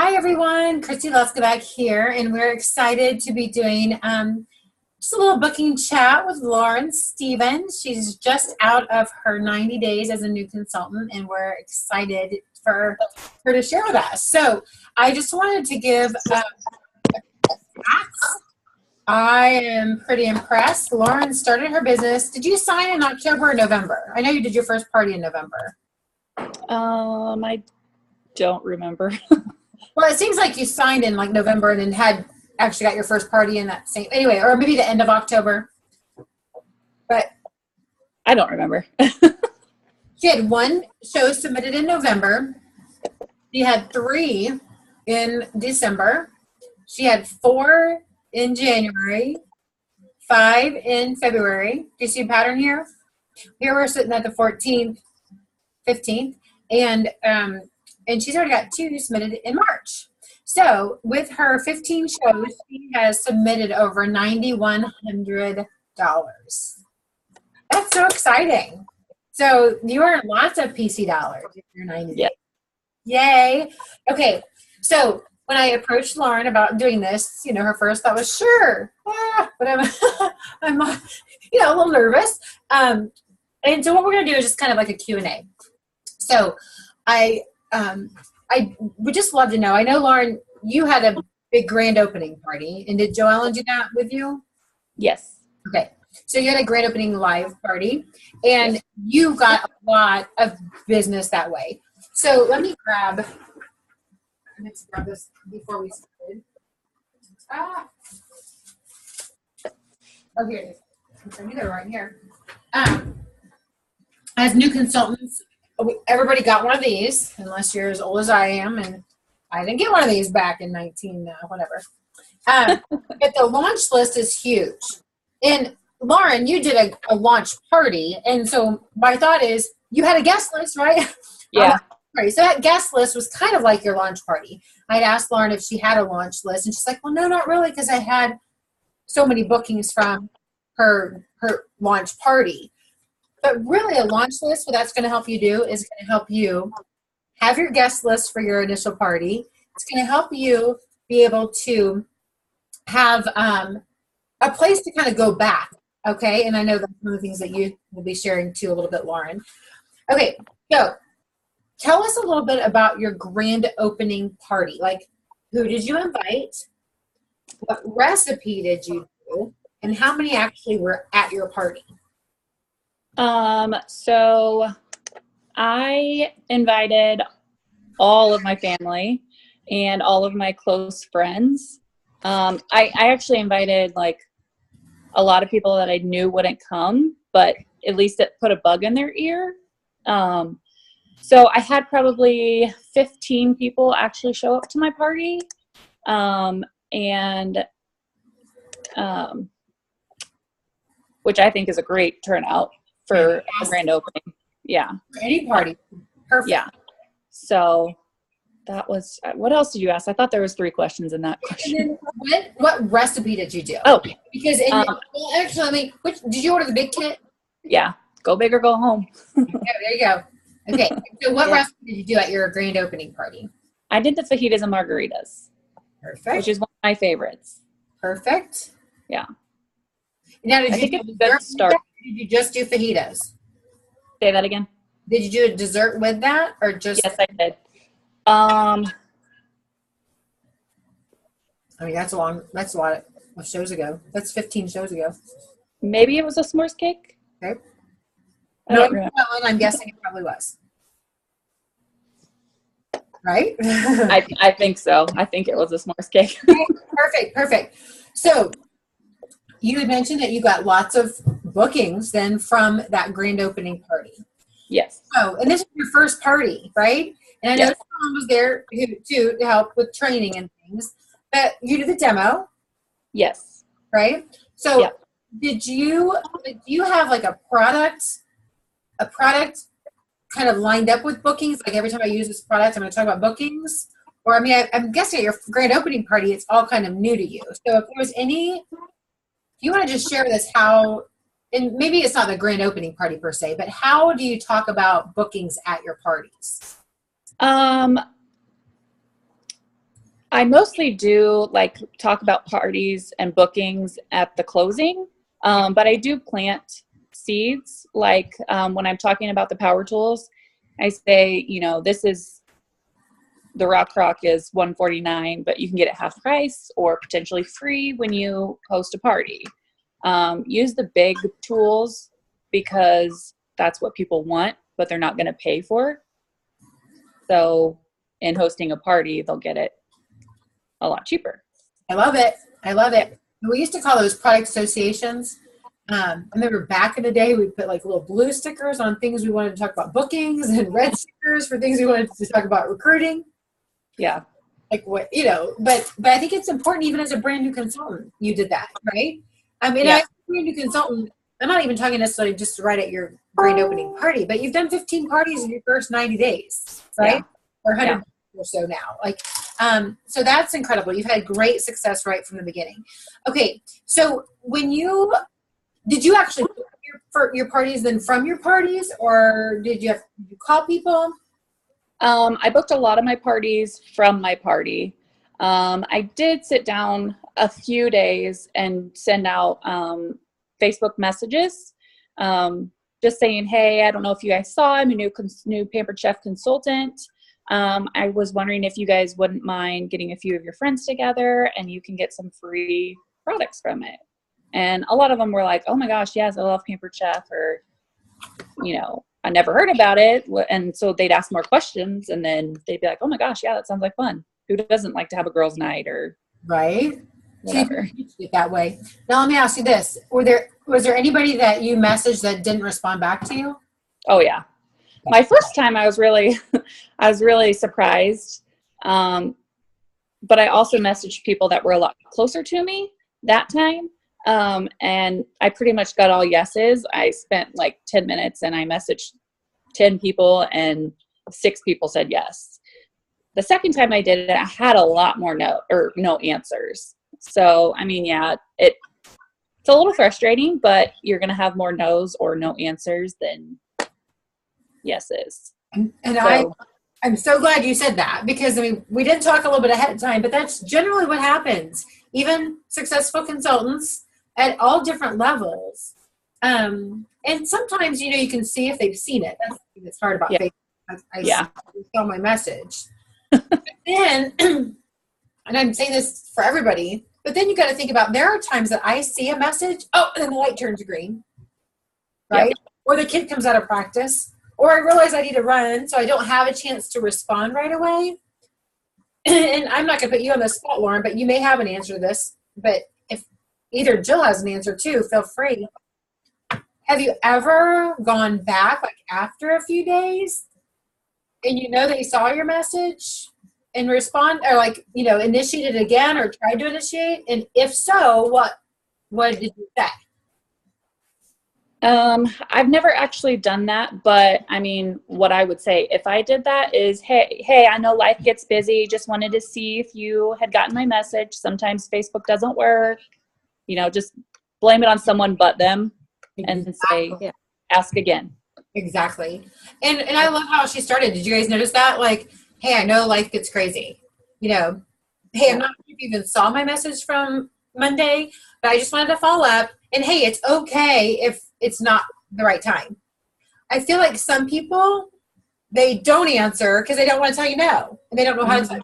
Hi everyone, Christy Leskovac here, and we're excited to be doing just a little booking chat with Lauren Stevens. She's just out of her 90 days as a new consultant, and we're excited for her to share with us. So I just wanted to give I am pretty impressed. Lauren started her business. Did you sign in October or November? I know you did your first party in November. I don't remember. Well, it seems like you signed in like November and then had actually got your first party in that same, anyway, or maybe the end of October. But I don't remember. she had one show submitted in November. She had 3 in December. She had 4 in January, 5 in February. Do you see a pattern here? Here we're sitting at the 14th, 15th, and she's already got 2 submitted in March. So with her 15 shows, she has submitted over $9,100. That's so exciting. So you earn lots of PC dollars if you're 90 days. Yay. Okay. So when I approached Lauren about doing this, her first thought was sure, but I'm a little nervous. And so what we're going to do is just kind of like a Q&A. So I would just love to know. I know, Lauren, you had a big grand opening party, and did Joellen do that with you? Yes. Okay. So you had a grand opening live party, and you got a lot of business that way. So let's grab this before we started. Oh, here it is. I knew they were right here. As new consultants, everybody got one of these, unless you're as old as I am, and I didn't get one of these back in whatever. But the launch list is huge. And Lauren, you did a launch party, and so my thought is you had a guest list, right? Yeah. So that guest list was kind of like your launch party. I'd asked Lauren if she had a launch list, and she's like, well, no, not really, because I had so many bookings from her launch party. But really, a launch list, what that's going to help you do is going to help you have your guest list for your initial party. It's going to help you be able to have a place to kind of go back, okay? And I know that's one of the things that you will be sharing too a little bit, Lauren. Okay, so tell us a little bit about your grand opening party. Like, who did you invite? What recipe did you do? And how many actually were at your party? So I invited all of my family and all of my close friends. I actually invited like a lot of people that I knew wouldn't come, but at least it put a bug in their ear. So I had probably 15 people actually show up to my party. Which I think is a great turnout for a grand opening. Yeah. For any party. Perfect. Yeah. So that was, what else did you ask? I thought there was 3 questions in that question. And then what recipe did you do? Oh, because actually, did you order the big kit? Yeah. Go big or go home. Yeah, there you go. Okay. So what recipe did you do at your grand opening party? I did the fajitas and margaritas. Perfect. Which is one of my favorites. Perfect. Yeah. Now, I think it's a good start. Did you just do fajitas? Say that again. Did you do a dessert with that, or just? Yes, I did. I mean, that's a lot of shows ago. That's 15 shows ago. Maybe it was a s'mores cake. Okay. No, I'm guessing it probably was. Right? I think so. I think it was a s'mores cake. Perfect. So you had mentioned that you got lots of bookings then from that grand opening party. Yes. Oh, and this is your first party, right? And I know Tom was there too to help with training and things. But you did the demo. Yes. Right? So do you have like a product kind of lined up with bookings? Like every time I use this product, I'm going to talk about bookings? Or I mean, I'm guessing at your grand opening party, it's all kind of new to you. So if there's if you want to just share with us how, and maybe it's not the grand opening party per se, but how do you talk about bookings at your parties? I mostly do like talk about parties and bookings at the closing, but I do plant seeds. Like when I'm talking about the power tools, I say, you know, this is the Rock Croc is $149, but you can get it half price or potentially free when you host a party. Use the big tools because that's what people want, but they're not going to pay for. So in hosting a party, they'll get it a lot cheaper. I love it. I love it. We used to call those product associations. I remember back in the day, we put like little blue stickers on things we wanted to talk about bookings and red stickers for things we wanted to talk about recruiting. Yeah. Like what, you know, but I think it's important even as a brand new consultant, you did that, right? I mean, as a brand new consultant, I'm not even talking necessarily just right at your grand opening party, but you've done 15 parties in your first 90 days, right? Yeah. Or 100 or so now. Like, so that's incredible. You've had great success right from the beginning. Okay. So did you actually book your parties then from your parties, or did you call people? I booked a lot of my parties from my party. I did sit down a few days and send out Facebook messages, just saying, hey, I don't know if you guys saw, I'm a new Pampered Chef consultant. I was wondering if you guys wouldn't mind getting a few of your friends together and you can get some free products from it. And a lot of them were like, oh my gosh, yes, I love Pampered Chef, or, you know, I never heard about it. And so they'd ask more questions and then they'd be like, oh my gosh, yeah, that sounds like fun. Who doesn't like to have a girls' night or right? whatever. It that way. Now let me ask you this. Was there anybody that you messaged that didn't respond back to you? Oh yeah. My first time I was really surprised. But I also messaged people that were a lot closer to me that time. And I pretty much got all yeses. I spent like 10 minutes and I messaged 10 people and 6 people said yes. The second time I did it, I had a lot more no answers. So, I mean, yeah, it's a little frustrating, but you're going to have more no's or no answers than yeses. And I'm so glad you said that, because I mean, we did talk a little bit ahead of time, but that's generally what happens. Even successful consultants at all different levels. And sometimes, you know, you can see if they've seen it. That's the thing that's hard about Facebook. I saw my message. But then, and I'm saying this for everybody, but then you got to think about, there are times that I see a message, and then the light turns green, right? Yep. Or the kid comes out of practice, or I realize I need to run, so I don't have a chance to respond right away. And I'm not going to put you on the spot, Lauren, but you may have an answer to this. But if either Jill has an answer too, feel free. Have you ever gone back like after a few days and you know they saw your message and respond, or like, you know, initiated again or tried to initiate? And if so, what did you say? I've never actually done that, but I mean, what I would say if I did that is, hey, I know life gets busy. Just wanted to see if you had gotten my message. Sometimes Facebook doesn't work, you know, just blame it on someone but them and say, ask again. Exactly. And I love how she started. Did you guys notice that? Like, hey, I know life gets crazy, you know, hey, I'm not sure if you even saw my message from Monday, but I just wanted to follow up. And hey, it's okay if it's not the right time. I feel like some people, they don't answer because they don't want to tell you no, and they don't know how to tell you.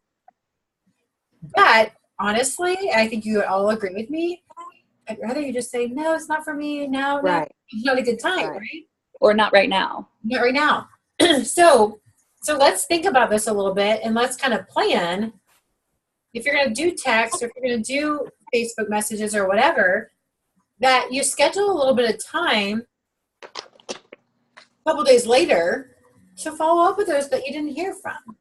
But honestly, I think you all agree with me, I'd rather you just say, no, it's not for me. No, it's not a good time, right? Or not right now. Not right now. So let's think about this a little bit, and let's kind of plan. If you're going to do text, or if you're going to do Facebook messages or whatever, that you schedule a little bit of time a couple days later to follow up with those that you didn't hear from.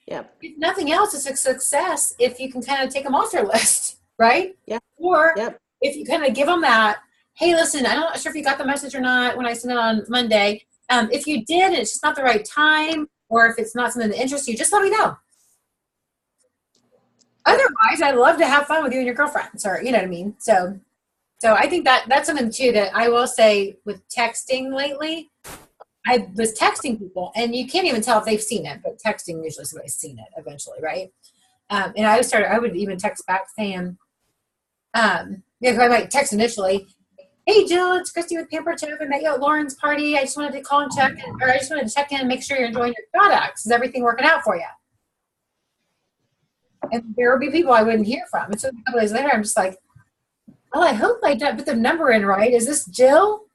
Yep. If nothing else, it's a success if you can kind of take them off your list, right? Yeah. Or if you kind of give them that, hey, listen, I'm not sure if you got the message or not when I sent it on Monday. If you did and it's just not the right time, or if it's not something that interests you, just let me know. Otherwise, I'd love to have fun with you and your girlfriends, or, you know what I mean? So I think that's something too that I will say with texting lately. I was texting people, and you can't even tell if they've seen it, but texting usually somebody's seen it eventually, right? And I would even text back saying, yeah, 'cause I might text initially, hey Jill, it's Christy with Pamper Chef. I met you at Lauren's party. I just wanted to call and I just wanted to check in and make sure you're enjoying your products. Is everything working out for you? And there would be people I wouldn't hear from. And so a couple days later, I'm just like, well, I hope I put the number in right. Is this Jill?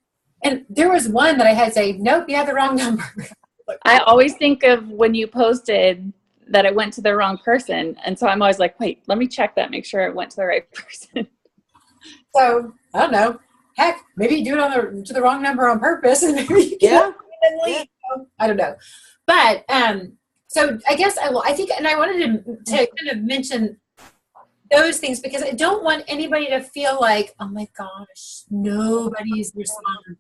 And there was one that I had to say, nope, you had the wrong number. I always think of when you posted that it went to the wrong person. And so I'm always like, wait, let me check that, make sure it went to the right person. So I don't know. Heck, maybe you do it to the wrong number on purpose, and maybe you Yeah. I don't know. But so I guess I think, and I wanted to kind of mention those things because I don't want anybody to feel like, oh my gosh, nobody's responding.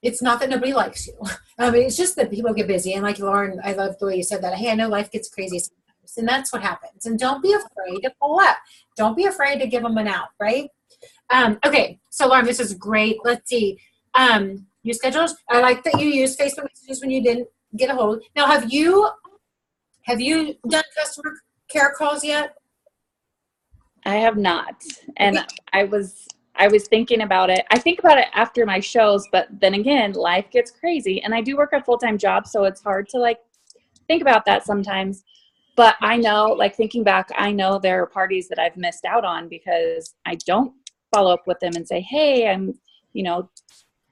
It's not that nobody likes you. It's just that people get busy. And like Lauren, I love the way you said that. Hey, I know life gets crazy sometimes, and that's what happens. And don't be afraid to pull up. Don't be afraid to give them an out, right? Okay, so Lauren, this is great. Let's see. You scheduled. I like that you use Facebook messages when you didn't get a hold. Now, have you done customer care calls yet? I have not. And I was thinking about it. I think about it after my shows, but then again, life gets crazy. And I do work a full-time job, so it's hard to like think about that sometimes. But I know, like thinking back, I know there are parties that I've missed out on because I don't follow up with them and say, hey, I'm,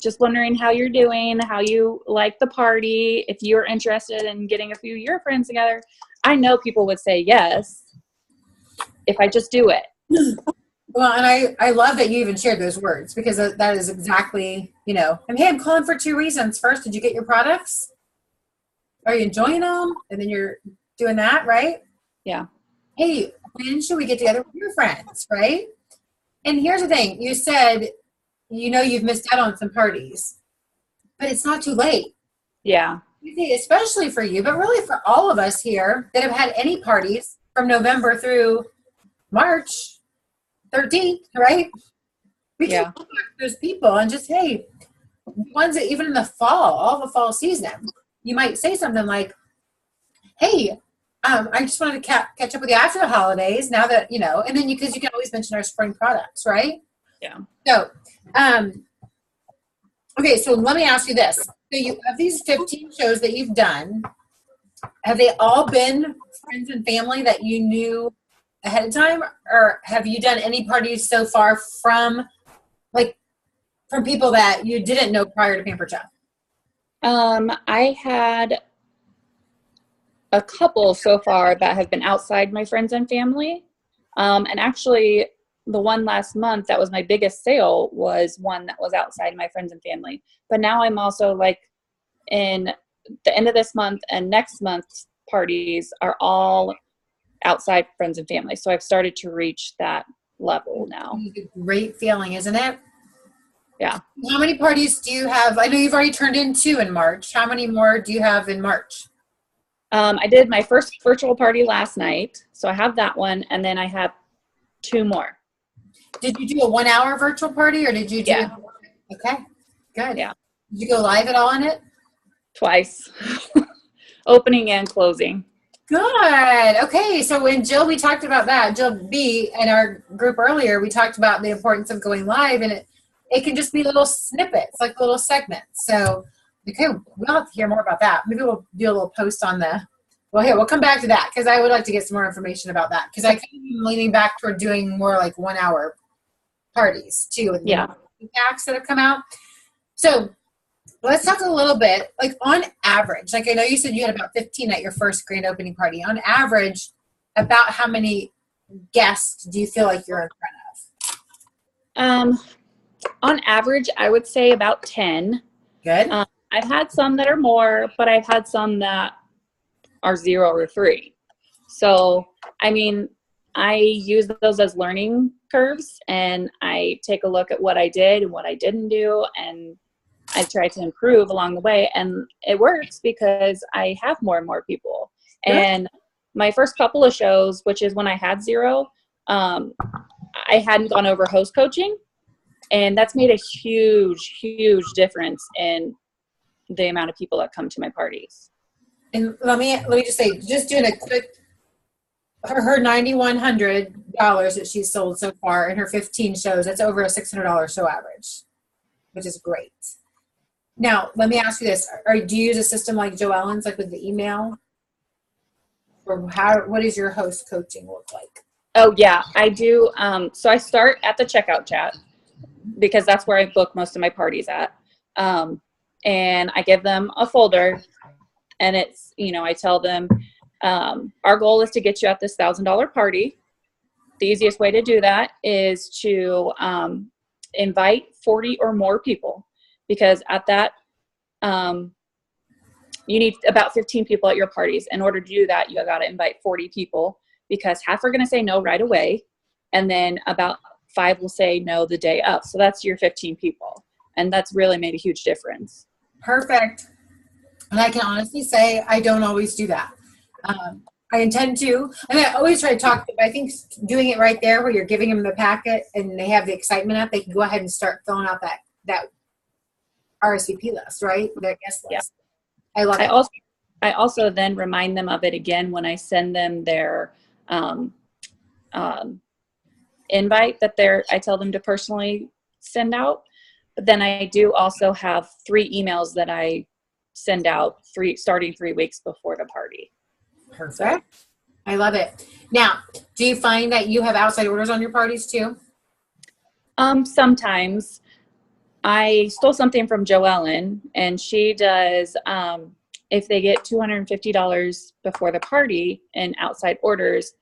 just wondering how you're doing, how you like the party, if you're interested in getting a few of your friends together. I know people would say yes if I just do it. Well, and I love that you even shared those words because that is exactly, hey, I'm calling for two reasons. First, did you get your products? Are you enjoying them? And then you're doing that, right? Yeah. Hey, when should we get together with your friends, right? And here's the thing. You said, you've missed out on some parties, but it's not too late. Yeah. Especially for you, but really for all of us here that have had any parties from November through March 13th, right? We can talk to those people and just, hey, ones that even in the fall, all the fall season, you might say something like, hey, I just wanted to catch up with you after the holidays now that, and then because you can always mention our spring products, right? Yeah. So, okay, so let me ask you this. So you have these 15 shows that you've done. Have they all been friends and family that you knew ahead of time? Or have you done any parties so far from people that you didn't know prior to Pamper Chef? I had a couple so far that have been outside my friends and family. And actually, the one last month that was my biggest sale was one that was outside my friends and family. But now I'm also in the end of this month and next month's parties are all outside friends and family. So I've started to reach that level now. It's a great feeling, isn't it? Yeah. How many parties do you have? I know you've already turned in 2 in March. How many more do you have in March? I did my first virtual party last night. So I have that one. And then I have 2 more. Did you do a 1-hour virtual party or did you do? Yeah. Okay, good. Yeah. Did you go live at all on it? Twice. Opening and closing. Good. Okay, so when we talked about that, Jill B in our group earlier, we talked about the importance of going live, and it can just be little snippets, like little segments. So, okay, we'll have to hear more about that. Maybe we'll do a little post on we'll come back to that because I would like to get some more information about that because I kind of am leaning back toward doing more like 1-hour parties too with packs that have come out. So let's talk a little bit, on average, I know you said you had about 15 at your first grand opening party. On average, about how many guests do you feel like you're in front of? On average, I would say about 10. Good. I've had some that are more, but I've had some that are 0 or 3. So, I use those as learning curves, and I take a look at what I did and what I didn't do, and I try to improve along the way. And it works because I have more and more people. Sure. And my first couple of shows, which is when I had 0, I hadn't gone over host coaching, and that's made a huge, huge difference in the amount of people that come to my parties. And let me just say, just doing a quick her $9,100 that she's sold so far in her 15 shows, that's over a $600 show average, which is great. Now, let me ask you this. Do you use a system like Joellen's, like with the email? Or what does your host coaching look like? Oh, yeah, I do. So I start at the checkout chat because that's where I book most of my parties at. And I give them a folder, and it's, I tell them, our goal is to get you at this $1,000 party. The easiest way to do that is to invite 40 or more people, because at that, you need about 15 people at your parties. In order to do that, you got to invite 40 people, because half are going to say no right away, and then about 5 will say no the day of. So that's your 15 people, and that's really made a huge difference. Perfect. And I can honestly say I don't always do that. I intend to. I mean, I always try to talk, but I think doing it right there where you're giving them the packet and they have the excitement up, they can go ahead and start filling out that RSVP list, right? Their guest list. Yeah. I love it. I also then remind them of it again when I send them their invite that I tell them to personally send out. But then I do also have 3 emails that I send out starting 3 weeks before the party. Perfect. I love it. Now, do you find that you have outside orders on your parties too? Sometimes. I stole something from Joellen, and she does, if they get $250 before the party in outside orders,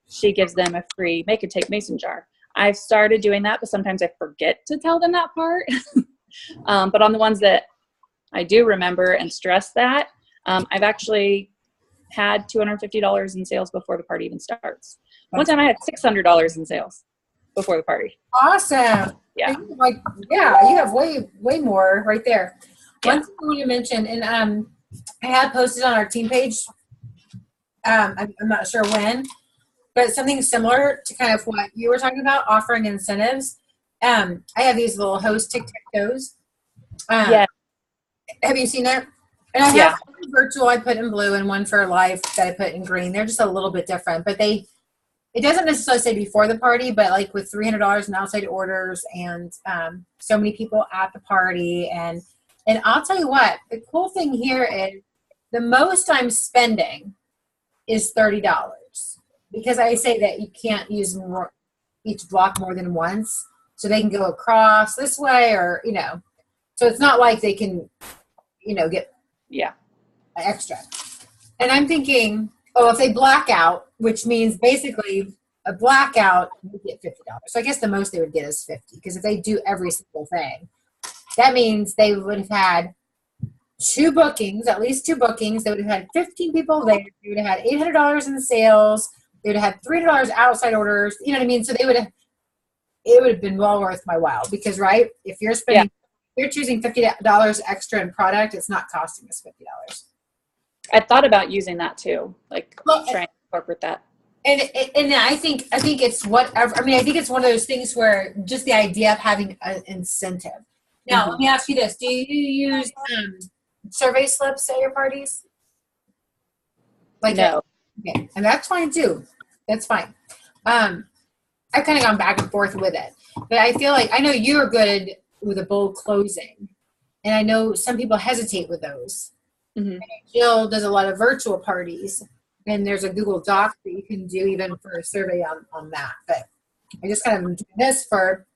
she gives them a free make and take mason jar. I've started doing that, but sometimes I forget to tell them that part. But on the ones that I do remember and stress that, I've actually had $250 in sales before the party even starts. One time I had $600 in sales before the party. Awesome. Yeah. You have way more right there. Yeah. One thing I want to mention, and I had posted on our team page, I'm not sure when, but something similar to kind of what you were talking about, offering incentives. I have these little host tic-tac-toes. Yeah. Have you seen that? And I have one virtual I put in blue and one for live that I put in green. They're just a little bit different, but it doesn't necessarily say before the party, but like with $300 in outside orders and so many people at the party. And I'll tell you what, the cool thing here is the most I'm spending is $30, because I say that you can't use each block more than once, so they can go across this way or, so it's not like they can, get extra. And I'm thinking, if they black out, which means basically a blackout, you get $50. So I guess the most they would get is $50, because if they do every single thing, that means they would have had at least two bookings. They would have had 15 people there. They would have had $800 in sales. They would have had $300 outside orders. You know what I mean? So it would have been well worth my while, because, right, if you're spending, you're choosing $50 extra in product, it's not costing us $50. I thought about using that too, trying to incorporate that. And I think it's whatever. I mean, I think it's one of those things where just the idea of having an incentive. Now, Let me ask you this: do you use survey slips at your parties? No. Okay, and that's fine too. That's fine. I've kind of gone back and forth with it, but I feel like I know you're good with a bold closing, and I know some people hesitate with those. Mm-hmm. Jill does a lot of virtual parties, and there's a Google Doc that you can do even for a survey on that. But I just kind of do this for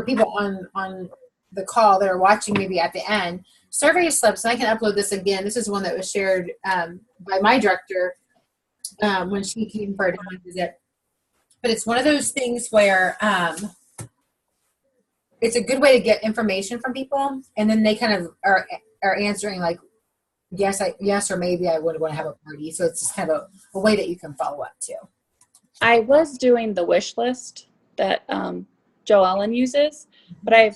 people on the call that are watching maybe at the end. Survey slips, and I can upload this again. This is one that was shared by my director when she came for a demo visit. But it's one of those things where it's a good way to get information from people, and then they kind of are answering like, yes, or maybe I would want to have a party. So it's just kind of a way that you can follow up too. I was doing the wish list that Joellen uses, but I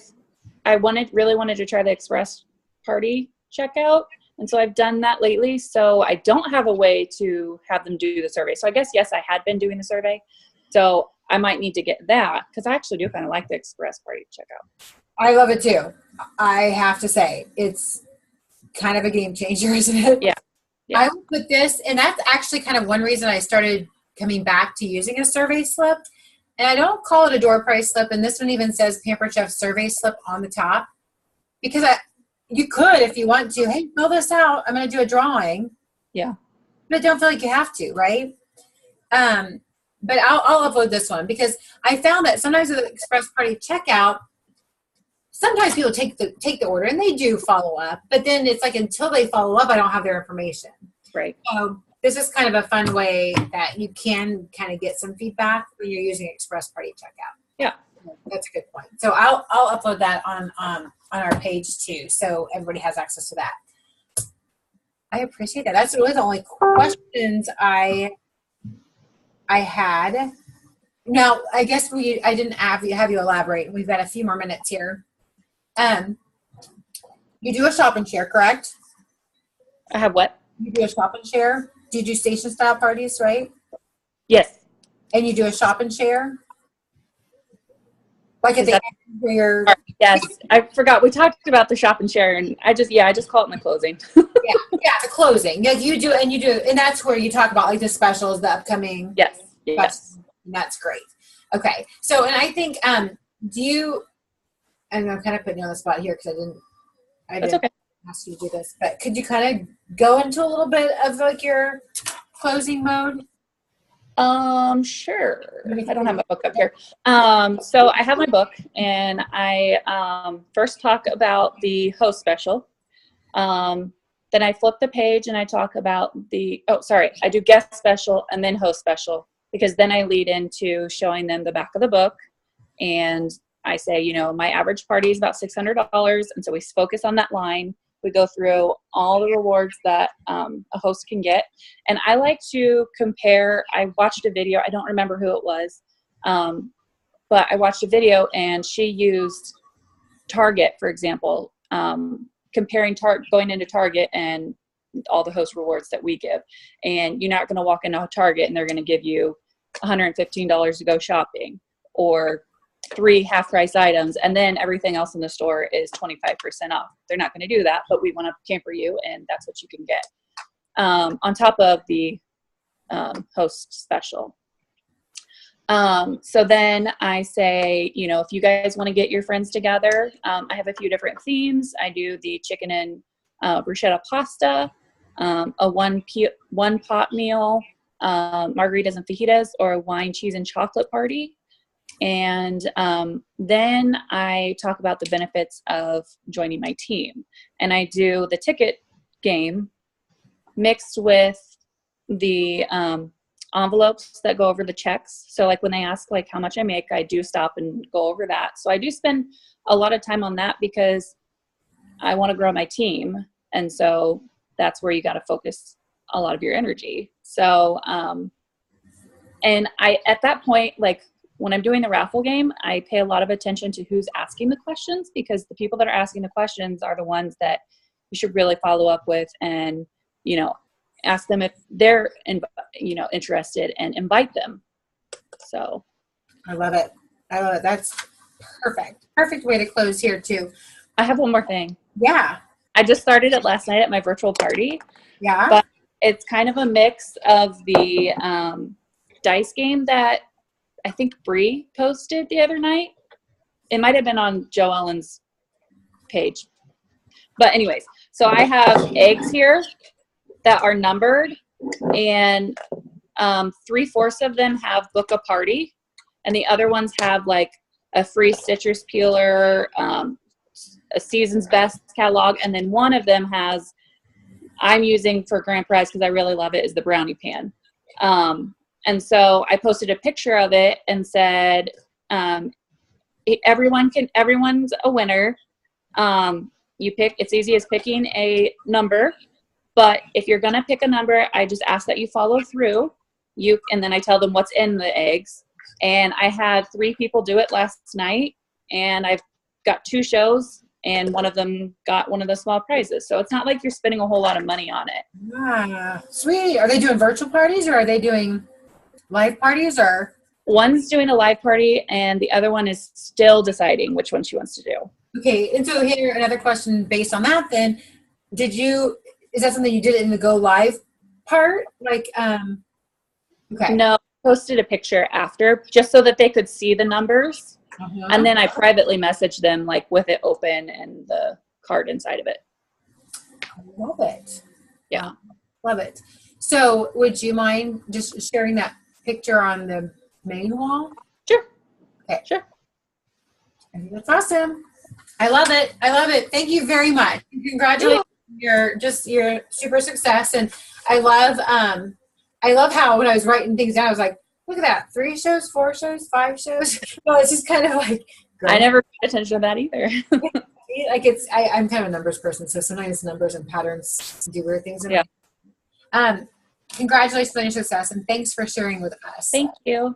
really wanted to try the express party checkout, and so I've done that lately. So I don't have a way to have them do the survey. So I guess I had been doing the survey, so I might need to get that, because I actually do kind of like the express party checkout. I love it too. I have to say, it's kind of a game changer, isn't it? Yeah. I would put this, and that's actually kind of one reason I started coming back to using a survey slip. And I don't call it a door prize slip. And this one even says Pampered Chef survey slip on the top, because you could, if you want to, hey, fill this out. I'm going to do a drawing. Yeah. But don't feel like you have to, right? But I'll upload this one, because I found that sometimes with the Express Party checkout, sometimes people take the order and they do follow up, but then it's like until they follow up, I don't have their information. Right. So this is kind of a fun way that you can kind of get some feedback when you're using Express Party checkout. Yeah. That's a good point. So I'll upload that on our page too, so everybody has access to that. I appreciate that. That's really the only questions I had. Now, I guess I didn't have you elaborate. We've got a few more minutes here. You do a shop and share, correct? I have what? You do a shop and share. Do you do station style parties, right? Yes. And you do a shop and share? Like at the end where you're... Yes, I forgot. We talked about the shop and share, and I just call it my closing. yeah, the closing. Yeah, you do, and that's where you talk about like the specials, the upcoming. Yes. And that's great. Okay, so and I think do you? And I'm kind of putting you on the spot here because I didn't okay. ask you to do this, but could you kind of go into a little bit of like your closing mode? Sure. I don't have my book up here. So I have my book, and I first talk about the host special. Then I flip the page and I talk about I do guest special and then host special, because then I lead into showing them the back of the book, and I say, my average party is about $600, and so we focus on that line. We go through all the rewards that a host can get. And I like to compare. I watched a video. I don't remember who it was, but I watched a video, and she used Target, for example, comparing going into Target and all the host rewards that we give. And you're not going to walk into Target and they're going to give you $115 to go shopping, or 3 half-price items, and then everything else in the store is 25% off. They're not going to do that, but we want to pamper you, and that's what you can get on top of the host special. So then I say, if you guys want to get your friends together, I have a few different themes. I do the chicken and bruschetta pasta, a one pot meal, margaritas and fajitas, or a wine, cheese, and chocolate party. And then I talk about the benefits of joining my team. And I do the ticket game mixed with the envelopes that go over the checks. So like when they ask like how much I make, I do stop and go over that. So I do spend a lot of time on that because I want to grow my team. And so that's where you got to focus a lot of your energy. So, and at that point, like, when I'm doing the raffle game, I pay a lot of attention to who's asking the questions, because the people that are asking the questions are the ones that you should really follow up with and, ask them if they're, interested, and invite them. So. I love it. That's perfect. Perfect way to close here too. I have one more thing. Yeah. I just started it last night at my virtual party. Yeah. But it's kind of a mix of the dice game that I think Bree posted the other night. It might have been on Joe Ellen's page. But anyways, so I have eggs here that are numbered, and 3/4 of them have book a party, and the other ones have like a free citrus peeler, a season's best catalog, and then one of them has, I'm using for grand prize because I really love it, is the brownie pan. And so I posted a picture of it and said, everyone's a winner. You pick, it's easy as picking a number, but if you're going to pick a number, I just ask that you follow through. And then I tell them what's in the eggs. And I had 3 people do it last night, and I've got 2 shows, and one of them got one of the small prizes. So it's not like you're spending a whole lot of money on it. Ah, sweet. Are they doing virtual parties, or are they doing live parties, or? One's doing a live party, and the other one is still deciding which one she wants to do. Okay, and so here, another question based on that then. Is that something you did in the go live part? Like, okay. No, posted a picture after just so that they could see the numbers. Uh-huh. And then I privately messaged them like with it open and the card inside of it. I love it. Yeah. Love it. So would you mind just sharing that picture on the main wall? Sure. Okay. Sure. I think that's awesome. I love it. I love it. Thank you very much. Congratulations on your super success. And I love how when I was writing things down, I was like, look at that. 3 shows, 4 shows, 5 shows. Well, it's just kind of like, I never paid attention to that either. like I'm kind of a numbers person. So sometimes numbers and patterns do weird things. Yeah. Congratulations on your success and thanks for sharing with us. Thank you.